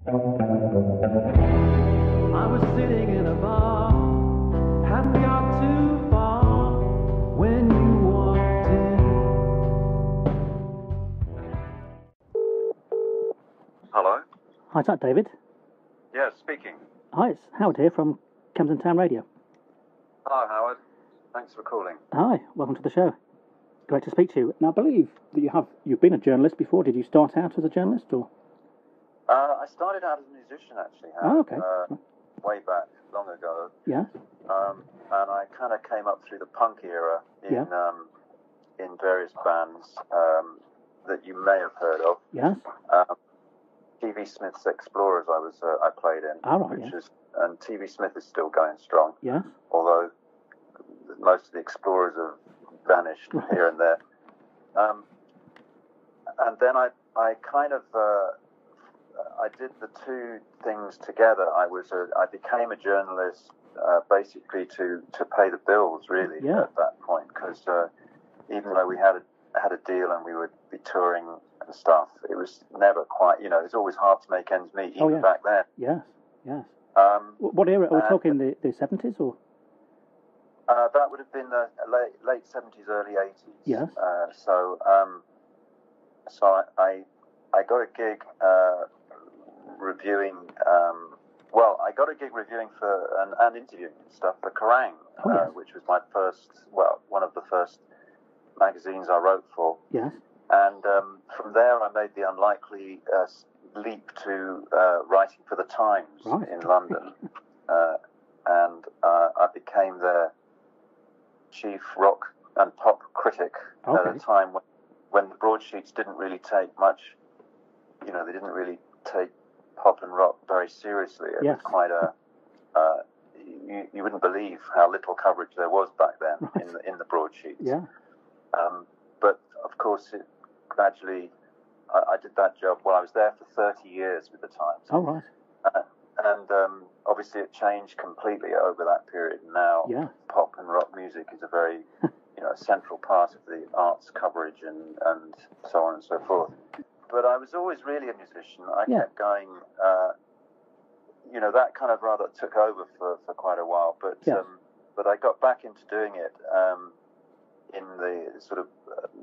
I was sitting in a bar, hadn't got too far when you walked in. Hello? Hi, is that David? Yes, speaking. Hi, it's Howard here from Camden Town Radio. Hello, Howard. Thanks for calling. Hi, welcome to the show. Great to speak to you. Now, I believe that you've been a journalist before. Did you start out as a journalist, or? I started out as a musician, actually, Howard. Oh, okay. Way back, long ago. Yeah. And I kind of came up through the punk era in various bands that you may have heard of. Yes. TV Smith's Explorers I played in. All right, and TV Smith is still going strong. Yeah. Although most of the Explorers have vanished here and there. And then I kind of I did the two things together. I became a journalist basically to pay the bills, really, at that point, because even though we had a deal and we would be touring and stuff, it was never quite, it was always hard to make ends meet, even back then. Yes, yes. What era? Are we talking the 70s, or? That would have been the late 70s, early 80s. Yes. So I got a gig reviewing. I got a gig reviewing and interviewing and stuff for Kerrang, which was one of the first magazines I wrote for. Yes. And from there, I made the unlikely leap to writing for the Times in London, and I became their chief rock and pop critic at a time when the broadsheets didn't really take much. They didn't really take pop and rock very seriously. It was quite you wouldn't believe how little coverage there was back then in the broadsheets. Yeah. But of course, it gradually, I did that job. Well, I was there for 30 years with the Times. Oh, right. And obviously, it changed completely over that period. Now, pop and rock music is a very, central part of the arts coverage and so on and so forth. But I was always really a musician. I kept going. That kind of rather took over for quite a while. But I got back into doing it in the sort of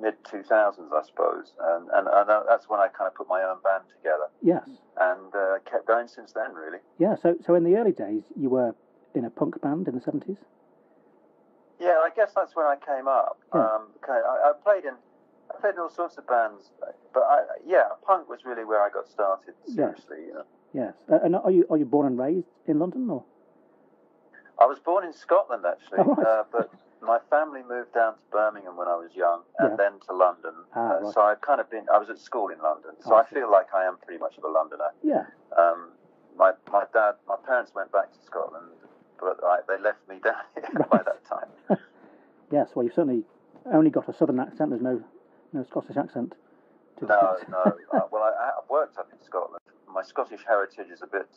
mid-2000s, I suppose. And that's when I kind of put my own band together. Yes. And kept going since then, really. Yeah, so in the early days, you were in a punk band in the 70s? Yeah, I guess that's when I came up. Yeah. I played in all sorts of bands, but punk was really where I got started, seriously. Yes. And are you born and raised in London, or? I was born in Scotland, actually, oh, right. But my family moved down to Birmingham when I was young, and then to London. Right. So I've kind of I was at school in London, so I feel like I am pretty much of a Londoner. Yeah. My parents went back to Scotland, but they left me down here by that time. Yes, well, you've certainly only got a southern accent. There's no Scottish accent. No. I've worked up in Scotland. My Scottish heritage is a bit,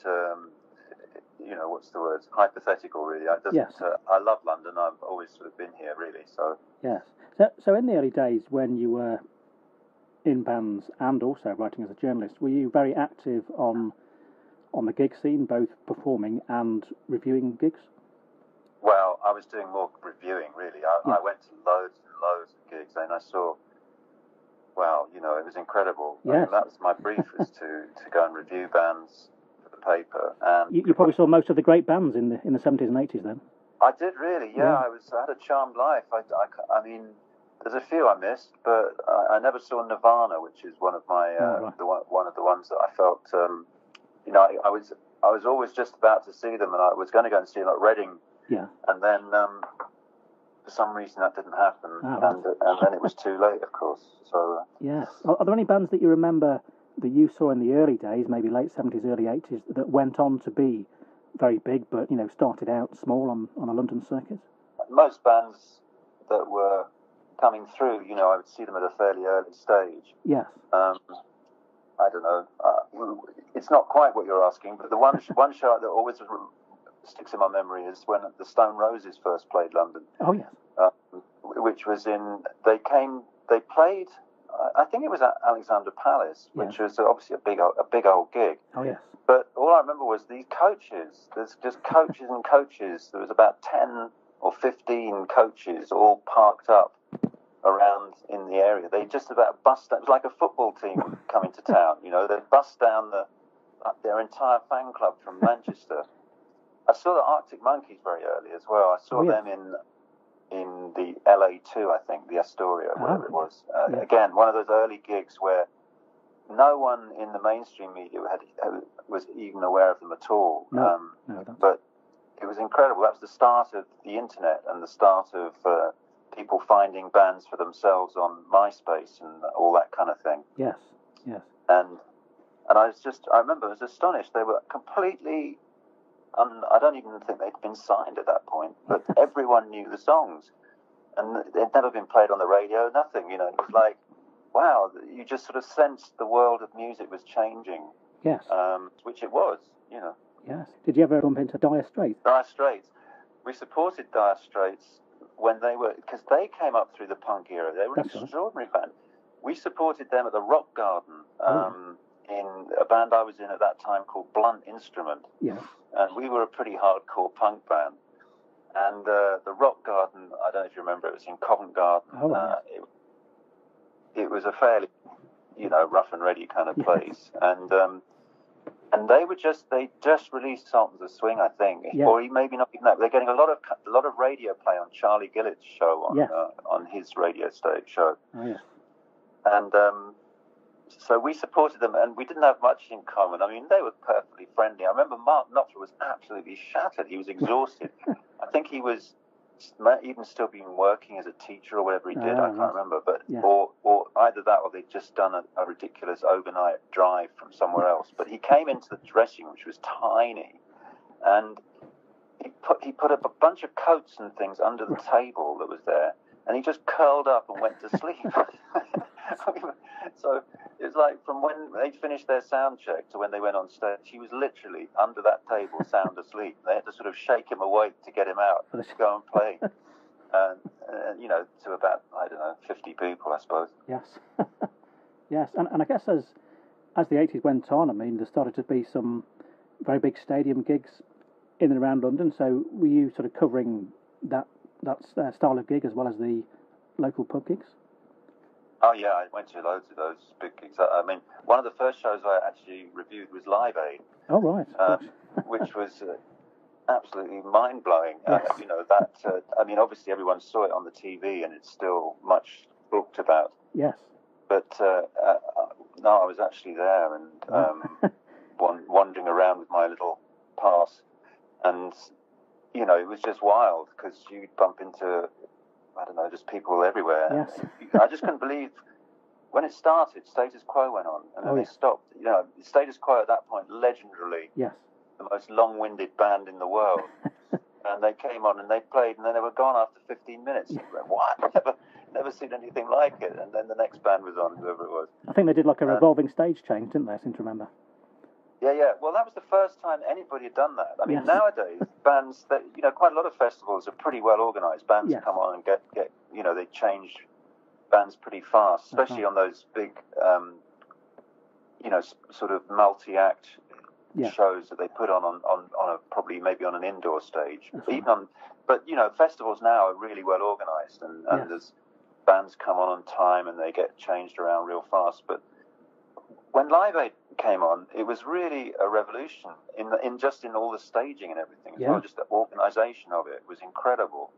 what's the word? Hypothetical, really. I love London. I've always sort of been here, really. So. Yes. So in the early days, when you were in bands and also writing as a journalist, were you very active on the gig scene, both performing and reviewing gigs? Well, I was doing more reviewing, really. I went to loads and loads of gigs, and I saw. Well, it was incredible. Yes. I mean, that was my brief, was to go and review bands for the paper. And you probably saw most of the great bands in the 70s and 80s then. I did, really. Yeah. I had a charmed life. I mean, there's a few I missed, but I never saw Nirvana, which is one of my one of the ones that I felt. I was always just about to see them, and I was going to go and see them at Reading. Yeah. And then for some reason that didn't happen, and then it was too late, of course. So. Yes. Are there any bands that you remember that you saw in the early days, maybe late 70s, early 80s, that went on to be very big, but started out small on a London circuit? Most bands that were coming through, I would see them at a fairly early stage. Yes. I don't know. It's not quite what you're asking, but the one show that always sticks in my memory is when the Stone Roses first played London. Oh yes. Which was they played. I think it was at Alexandra Palace, which was obviously a big old gig. Oh yes. But remember was these coaches. There's just coaches and coaches. There was about 10 or 15 coaches all parked up around in the area. They just about bust down. It was like a football team coming to town. You know, they'd bust down their entire fan club from Manchester. I saw the Arctic Monkeys very early as well. I saw them in the LA2, I think, the Astoria, whatever it was. Again, one of those early gigs where no one in the mainstream media was even aware of them at all. But it was incredible. That was the start of the internet and the start of people finding bands for themselves on MySpace and all that kind of thing. Yes. And I remember I was astonished. They were completely, I don't even think they'd been signed at that point, but everyone knew the songs. And they'd never been played on the radio, nothing, you know. It was like, wow, you just sort of sensed the world of music was changing. Yes. Which it was, you know. Yes. Did you ever bump into Dire Straits? Dire Straits. We supported Dire Straits when they were, because they came up through the punk era. They were an extraordinary band. We supported them at the Rock Garden in a band I was in at that time called Blunt Instrument. Yes. And we were a pretty hardcore punk band. And the Rock Garden, I don't know if you remember, it was in Covent Garden. It was a fairly, you know, rough and ready kind of place. And they just released Sultans of Swing, I think, or maybe not even that. They're getting a lot of radio play on Charlie Gillett's show on his radio stage show. And so we supported them, and we didn't have much in common. I mean, they were perfectly friendly. I remember Mark Knopfler was absolutely shattered. He was exhausted. I think he was even still been working as a teacher or whatever he did. I can't remember, but or either that or they'd just done a ridiculous overnight drive from somewhere else. But he came into the dressing room, which was tiny, and he put a bunch of coats and things under the table that was there, and he just curled up and went to sleep. So it was like from when they finished their sound check to when they went on stage, he was literally under that table, sound asleep. They had to sort of shake him awake to get him out to go and play. You know, to about, I don't know, 50 people, I suppose. Yes. Yes, and I guess as the 80s went on, I mean, there started to be some very big stadium gigs in and around London. So were you sort of covering that style of gig as well as the local pub gigs? Oh yeah, I went to loads of those big gigs. I mean, one of the first shows I actually reviewed was Live Aid. Oh right. Which was absolutely mind blowing. Yes. You know that. I mean, obviously everyone saw it on the TV, and it's still much talked about. Yes. But no, I was actually there and wandering around with my little pass, and you know, it was just wild because you'd bump into, I don't know, just people everywhere. Yes. I just couldn't believe when it started. Status Quo went on, and then they stopped. You know, Status Quo at that point, legendarily, the most long-winded band in the world. And they came on and they played, and then they were gone after 15 minutes. What? Never seen anything like it. And then the next band was on, whoever it was. I think they did like a revolving stage change, didn't they? I seem to remember. Yeah. Well, that was the first time anybody had done that. I mean, nowadays bands, you know, quite a lot of festivals are pretty well organised. Bands come on and get, you know, they change bands pretty fast, especially on those big, you know, sort of multi-act shows that they put on a probably maybe on an indoor stage. But you know, festivals now are really well organised, and there's bands come on time and they get changed around real fast. But when Live Aid came on, it was really a revolution in all the staging and everything as well. Just the organisation of it was incredible.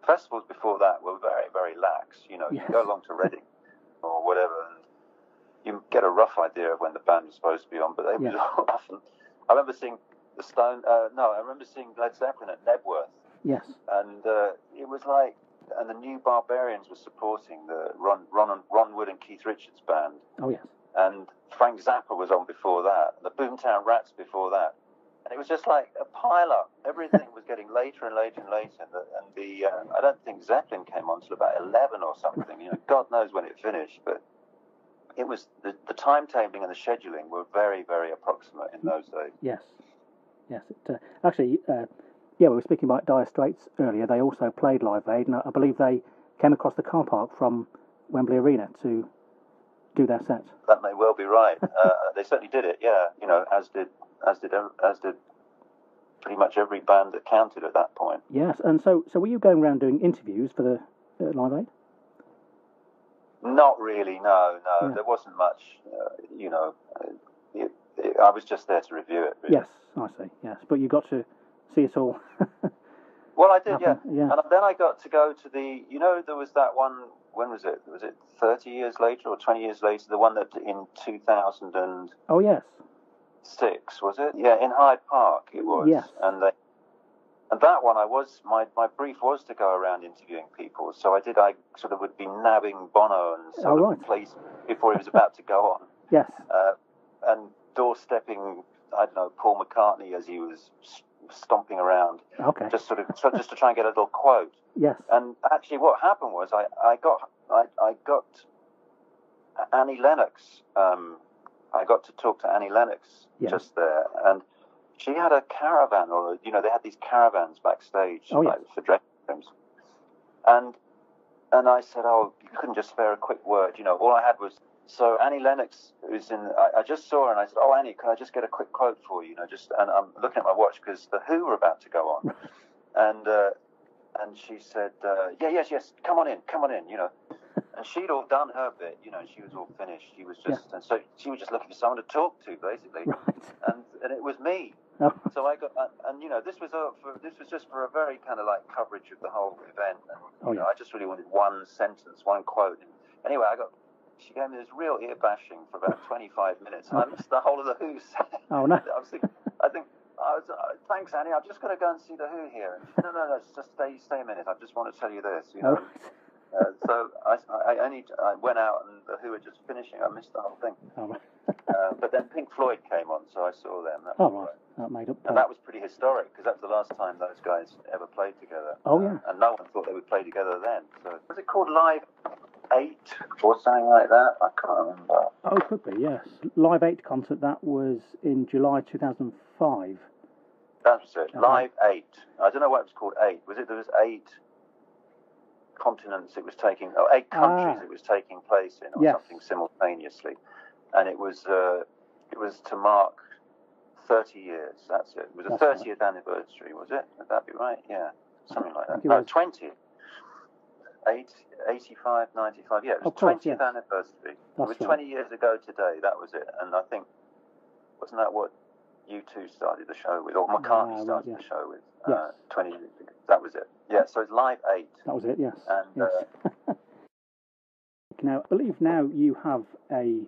Festivals before that were very, very lax. You know, you go along to Reading or whatever, and you get a rough idea of when the band was supposed to be on, but they was often. I remember seeing I remember seeing Led Zeppelin at Nebworth. Yes. And it was like, and the New Barbarians were supporting the Ron Wood and Keith Richards band. Oh yes. And Frank Zappa was on before that, and the Boomtown Rats before that. And it was just like a pile-up. Everything was getting later and later and later. And the I don't think Zeppelin came on till about 11 or something. You know, God knows when it finished. But it was the timetabling and the scheduling were very, very approximate in those days. Yes. Actually, we were speaking about Dire Straits earlier. They also played Live Aid, and I believe they came across the car park from Wembley Arena to do their set. That may well be right. They certainly did it, yeah. You know, as did pretty much every band that counted at that point. Yes, and so were you going around doing interviews for the Live Aid? Not really, no. Yeah. There wasn't much, you know. I was just there to review it, really. Yes, I see, yes. But you got to see it all. Well, I did, yeah. And then I got to go to the, you know, there was that one, when was it? Was it 30 years later or 20 years later? The one that in 2000 and... Oh, yes. 6, was it? Yeah, in Hyde Park it was. Yes. And that one, my brief was to go around interviewing people. So I sort of would be nabbing Bono and sort of place before he was about to go on. Yes. And doorstepping, I don't know, Paul McCartney as he was stomping around. Okay. Just to try and get a little quote. Yes. And actually, what happened was I got Annie Lennox. I got to talk to Annie Lennox just there, and she had a caravan, or you know, they had these caravans backstage for dressing rooms, and I said, oh, you couldn't just spare a quick word, you know. All I had was, so Annie Lennox was in. I just saw her, and I said, oh, Annie, can I just get a quick quote for you? You know, and I'm looking at my watch because the Who were about to go on, and she said, yes, come on in, you know. And she'd all done her bit, you know, she was all finished. She was just, and so she was just looking for someone to talk to, basically. Right. And it was me. Oh. So I got, and you know, this was just for a very kind of like coverage of the whole event. And, you know, I just really wanted one sentence, one quote. And anyway, she gave me this real ear bashing for about 25 minutes, and I missed the whole of the Who set. Oh no. Thanks, Annie. I've just got to go and see the Who here. And she said, no, just stay a minute. I just want to tell you this, you know. So I went out and the Who were just finishing. I missed the whole thing. Oh, right. But then Pink Floyd came on, so I saw them. That made up. And that was pretty historic because that was the last time those guys ever played together. Oh yeah. And no one thought they would play together then. So was it called Live 8 or something like that? I can't remember. Oh, it could be, yes. Live 8 concert, that was in July 2005. That was it. Live 8. I don't know why it was called 8. There was 8 continents it was taking, 8 countries it was taking place in, or something simultaneously, and it was to mark 30 years. That's it. It was the 30th anniversary, was it? Would that be right? Yeah, something like that. No, 20. 85, 95. Yeah, it was 20th anniversary. It was 20 years ago today. That was it. And I think, wasn't that what U2 started the show with, or McCartney started the show with? 20 years ago. That was it. Yeah, so it's Live 8. That was it, yes. And, yes. Now, I believe now you have a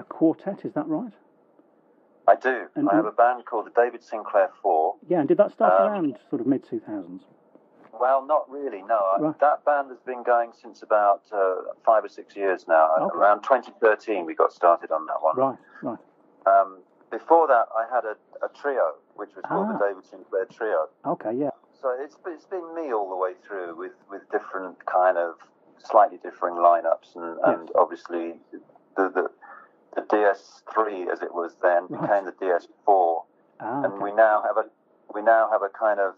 quartet, is that right? I do. I have a band called the David Sinclair IV. Yeah, and did that start around sort of mid-2000s? Well, not really, no. Right. That band has been going since about 5 or 6 years now. Okay. Around 2013 we got started on that one. Right. Before that I had a trio, which was called the David Sinclair Trio. Okay, yeah. So it's been me all the way through with different kind of slightly differing lineups, and obviously the DS3 as it was then became the DS4, and we now have a kind of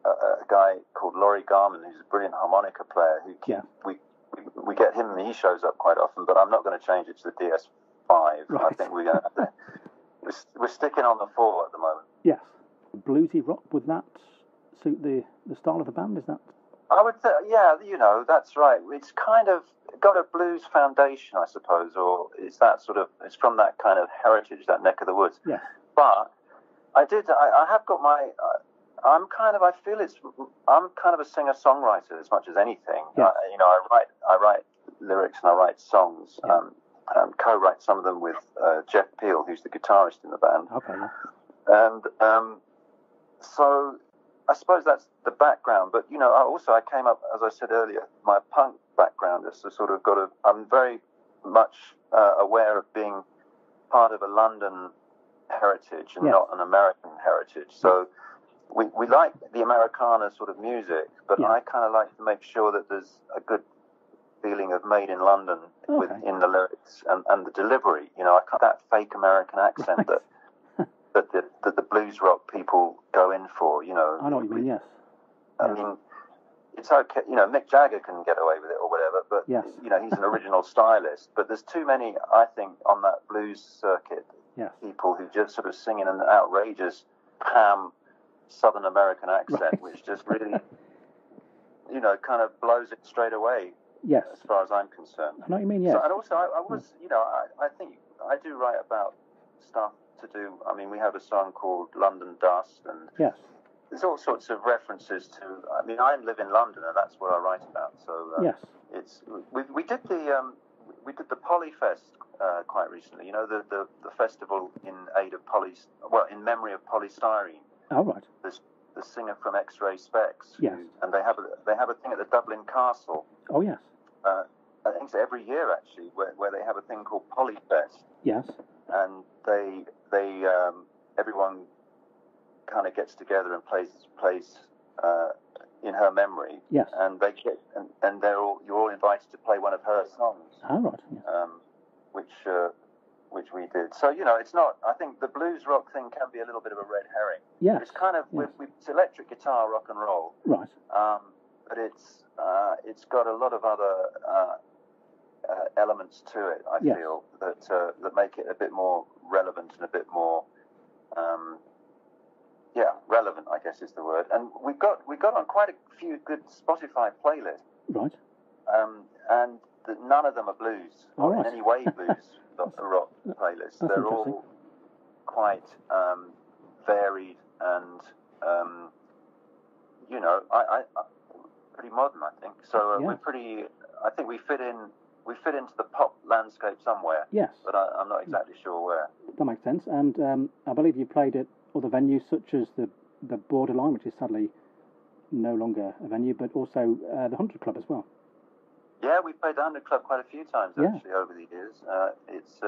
a guy called Laurie Garman, who's a brilliant harmonica player. We get him, he shows up quite often, but I'm not going to change it to the DS5. Right. I think we're going to have to. We're sticking on the 4 at the moment. Yes. Bluesy rock, would that suit the style of the band, is that? I would say, yeah, you know, that's right. It's kind of got a blues foundation, I suppose, or it's from that kind of heritage, that neck of the woods. Yeah. But I have got I'm kind of a singer-songwriter as much as anything. Yes. You know, I write lyrics and I write songs. Yeah. Co-write some of them with Jeff Peel, who's the guitarist in the band. Okay. And so I suppose that's the background. But, you know, I came up, as I said earlier, my punk background is sort of I'm very much aware of being part of a London heritage and not an American heritage. So we like the Americana sort of music, but I kind of like to make sure that there's a good feeling of made in London in the lyrics and the delivery. You know, I can't that fake American accent that the blues rock people go in for. You know, I know what you mean. Yes. I mean, it's okay. You know, Mick Jagger can get away with it or whatever. whatever, but Yes. you know, he's an original stylist. But there's too many, I think, on that blues circuit, Yes. people who just sort of sing in an outrageous ham Southern American accent, Right. which just really, you know, kind of blows it straight away. Yes. As far as I'm concerned. I know what you mean. Yes. So, and also, I was, you know, I think I do write about stuff to do. I mean, we have a song called London Dust, and Yes. there's all sorts of references to. I mean, I live in London, and that's what I write about. So Yes. it's we did the Polyfest quite recently. You know, the festival in aid of in memory of polystyrene. Oh, right. The singer from X-Ray Specs. Yes. And they have a thing at the Dublin Castle. Oh, yes. I think it's every year actually, where they have a thing called Polyfest. Yes. And they everyone kind of gets together and plays in her memory. Yes. And they get and you're all invited to play one of her songs. Oh, right. Yes. Which we did. So, you know, it's not. I think the blues rock thing can be a little bit of a red herring. Yes. It's kind of it's electric guitar rock and roll. Right. But it's got a lot of other elements to it. I feel that make it a bit more relevant and a bit more relevant, I guess is the word. And we got on quite a few good Spotify playlists. Right. And none of them are blues or right. in any way blues rock playlists. That's They're all quite varied and you know, I pretty modern, I think. So we're pretty. I think we fit into the pop landscape somewhere. Yes. But I'm not exactly sure where. That makes sense. And I believe you played at other venues such as the Borderline, which is sadly no longer a venue, but also the 100 Club as well. Yeah, we played the 100 Club quite a few times actually over the years. It's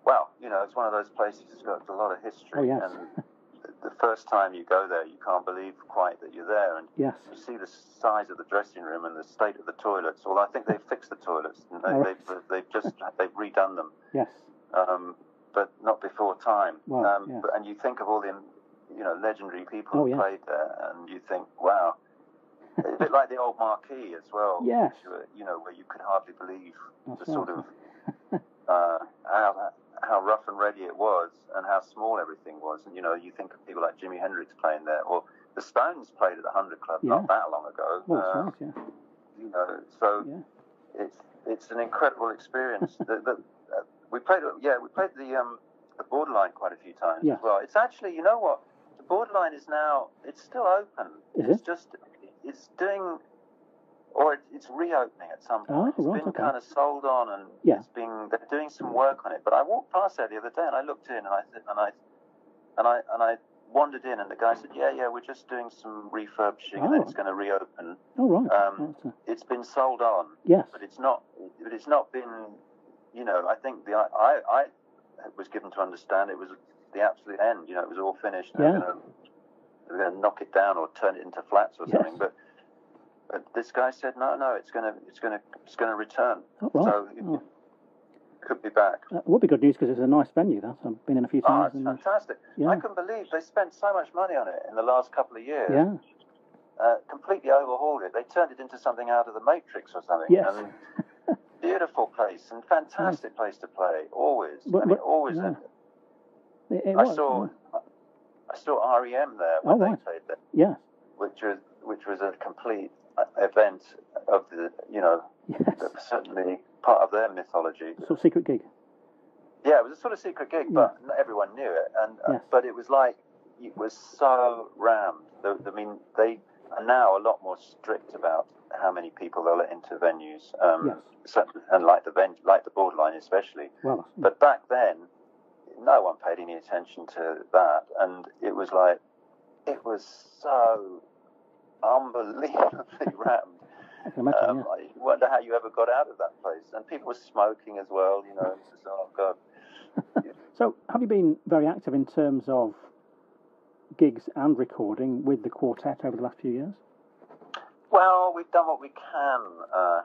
well, you know, it's one of those places that's got a lot of history. Oh, yes. And the first time you go there, you can't believe quite that you're there. And yes. you see the size of the dressing room and the state of the toilets. Although I think they've fixed the toilets. And they've redone them. Yes. But not before time. Well, and you think of all the, you know, legendary people who played there, and you think, wow. A bit like the old Marquee as well. Yes. Which, you know, where you could hardly believe That's the sort of how rough and ready it was, and how small everything was. And you know, you think of people like Jimi Hendrix playing there, or the Stones played at the 100 Club not that long ago. Well, that's right, You know, so it's an incredible experience. We played the Borderline quite a few times as well. It's actually, you know what, the Borderline is now, it's still open. It's doing, or it's reopening at some point. It's been kind of sold on, and they're doing some work on it. But I walked past there the other day, and I looked in, and I wandered in, and the guy said, "Yeah, we're just doing some refurbishing, and then it's going to reopen." Oh right. It's been sold on. Yes. But it's not been. You know, I think I was given to understand it was the absolute end. You know, it was all finished. They're going to knock it down or turn it into flats or something. But this guy said no, it's going to return. Oh, right. So it could be back. Would be good news because it's a nice venue. I've been in a few times. Oh, it's fantastic. I couldn't believe they spent so much money on it in the last couple of years. Yeah. Completely overhauled it. They turned it into something out of the Matrix or something. Yes. And beautiful place and fantastic place to play. Always. Always. Yeah. I saw REM there when they played there. Yeah. Which was a complete event of the, you know, certainly part of their mythology. Sort of secret gig. Yeah, it was a sort of secret gig, but not everyone knew it. And but it was like, it was so rammed. I mean, they are now a lot more strict about how many people they'll let into venues. And like the Borderline especially. Well, but back then, no one paid any attention to that, and it was so unbelievably rammed. I can imagine, I wonder how you ever got out of that place. And people were smoking as well, you know. It's just, oh God. So, have you been very active in terms of gigs and recording with the Quartet over the last few years? Well, we've done what we can,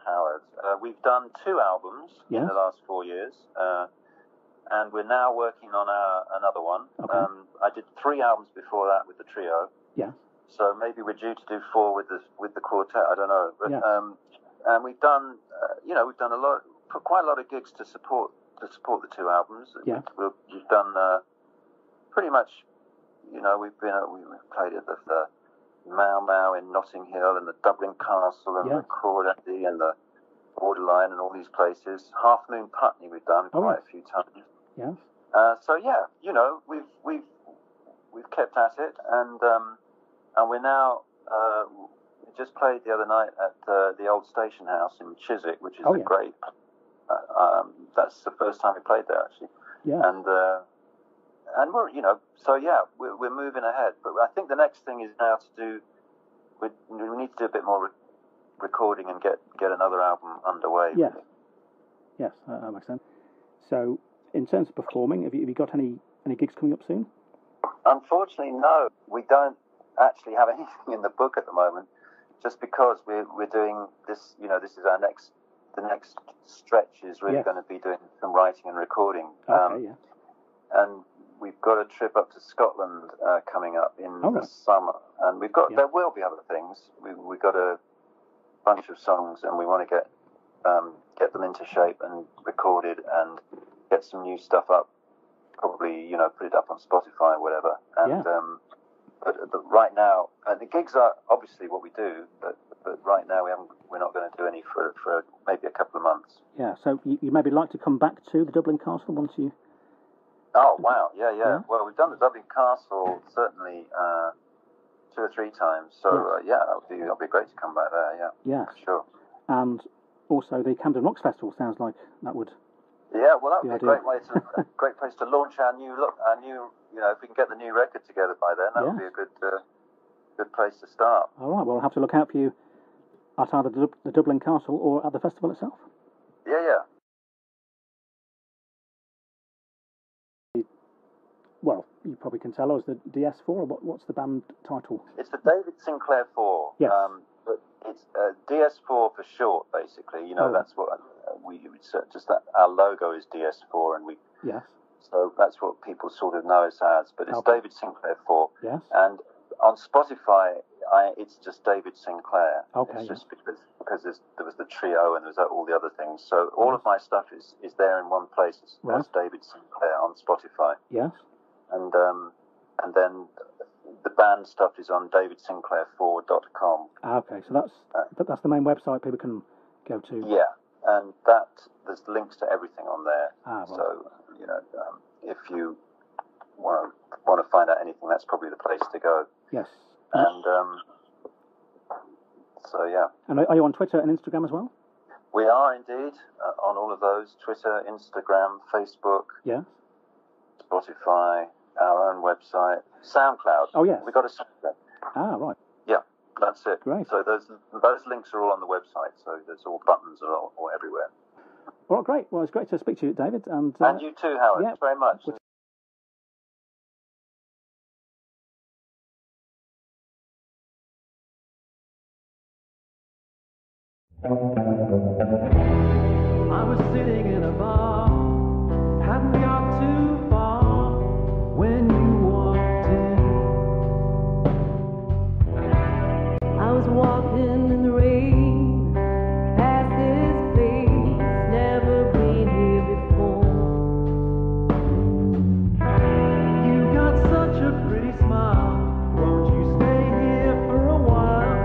Howard. We've done 2 albums in the last 4 years. And we're now working on another one. Okay. I did 3 albums before that with the trio. Yeah. So maybe we're due to do 4 with the quartet. I don't know, but Yeah. And we've done we've done quite a lot of gigs to support the 2 albums. Yeah. We've done pretty much. We've played at the Mau Mau in Notting Hill and the Dublin Castle and the Quartet and the Borderline and all these places. Half Moon Putney we've done quite a few times. Yeah. So yeah, we've kept at it, and we're now we just played the other night at the old station house in Chiswick, which is a great. That's the first time we played there actually. Yeah. And we're so yeah, we're moving ahead. But I think the next thing is now to do. We need to do a bit more recording and get another album underway. Yes. Yes, that makes sense. So, in terms of performing, have you got any gigs coming up soon? Unfortunately, no. We don't actually have anything in the book at the moment, just because we're doing this. This is the next stretch is really going to be doing some writing and recording. Okay, yeah. And we've got a trip up to Scotland coming up in the summer, and there will be other things. We've got a bunch of songs, and we want to get them into shape and recorded and get some new stuff up. Probably put it up on Spotify or whatever. And but right now, the gigs are obviously what we do, but right now we're not going to do any for maybe a couple of months. Yeah. So you maybe like to come back to the Dublin Castle once you. Oh wow! Yeah. Well, we've done the Dublin Castle certainly 2 or 3 times. So that'll be great to come back there. Yeah. Yeah. For sure. And also the Camden Rocks Festival sounds like that would. Yeah, well, that would be a great place to launch our new if we can get the new record together by then, that would be a good place to start. All right, well, we'll have to look out for you at either the Dublin Castle or at the festival itself. Yeah. Well, you probably can tell us the DS4, or what's the band title? It's the David Sinclair IV. Yes. But it's DS4 for short, basically. That's what we just that our logo is DS4, and we. Yes. So that's what people sort of know us as, but it's David Sinclair IV. Yes. And on Spotify, it's just David Sinclair. Okay. It's just because there was the trio and there's all the other things. So all of my stuff is there in one place. That's David Sinclair on Spotify. Yes. And then the band stuff is on davidsinclair4.com. Okay, so that's the main website people can go to. Yeah, and there's links to everything on there. Right. So if you want to find out anything, that's probably the place to go. Yes. And so yeah. And are you on Twitter and Instagram as well? We are indeed on all of those: Twitter, Instagram, Facebook. Yeah. Spotify, our own website, SoundCloud. Oh yes. We got a SoundCloud. Ah, right. Yeah, that's it. Great. So those links are all on the website. So there's all buttons are all everywhere. Well, great. Well, it's great to speak to you, David. And you too, Howard. Yeah. Thanks very much. I was sitting in a bar, hadn't got too far when you walked in. I was walking in the rain, past this place, never been here before. You got such a pretty smile, won't you stay here for a while?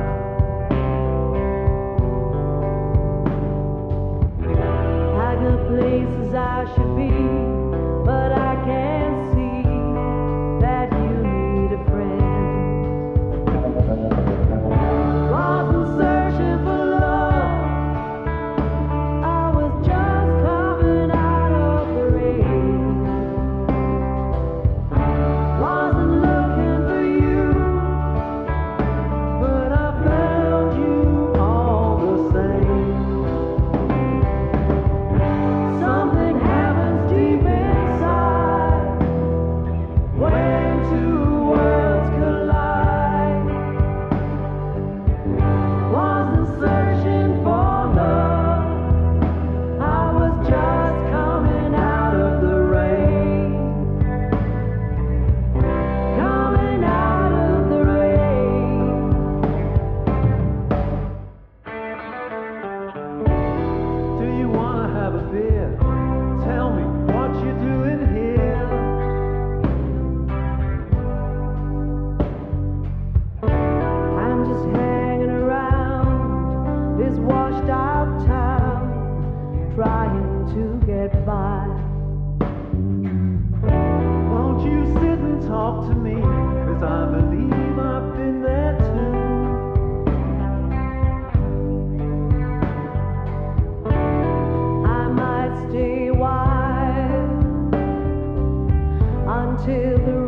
talk to me, 'cause I believe I've been there too. I might stay a while until the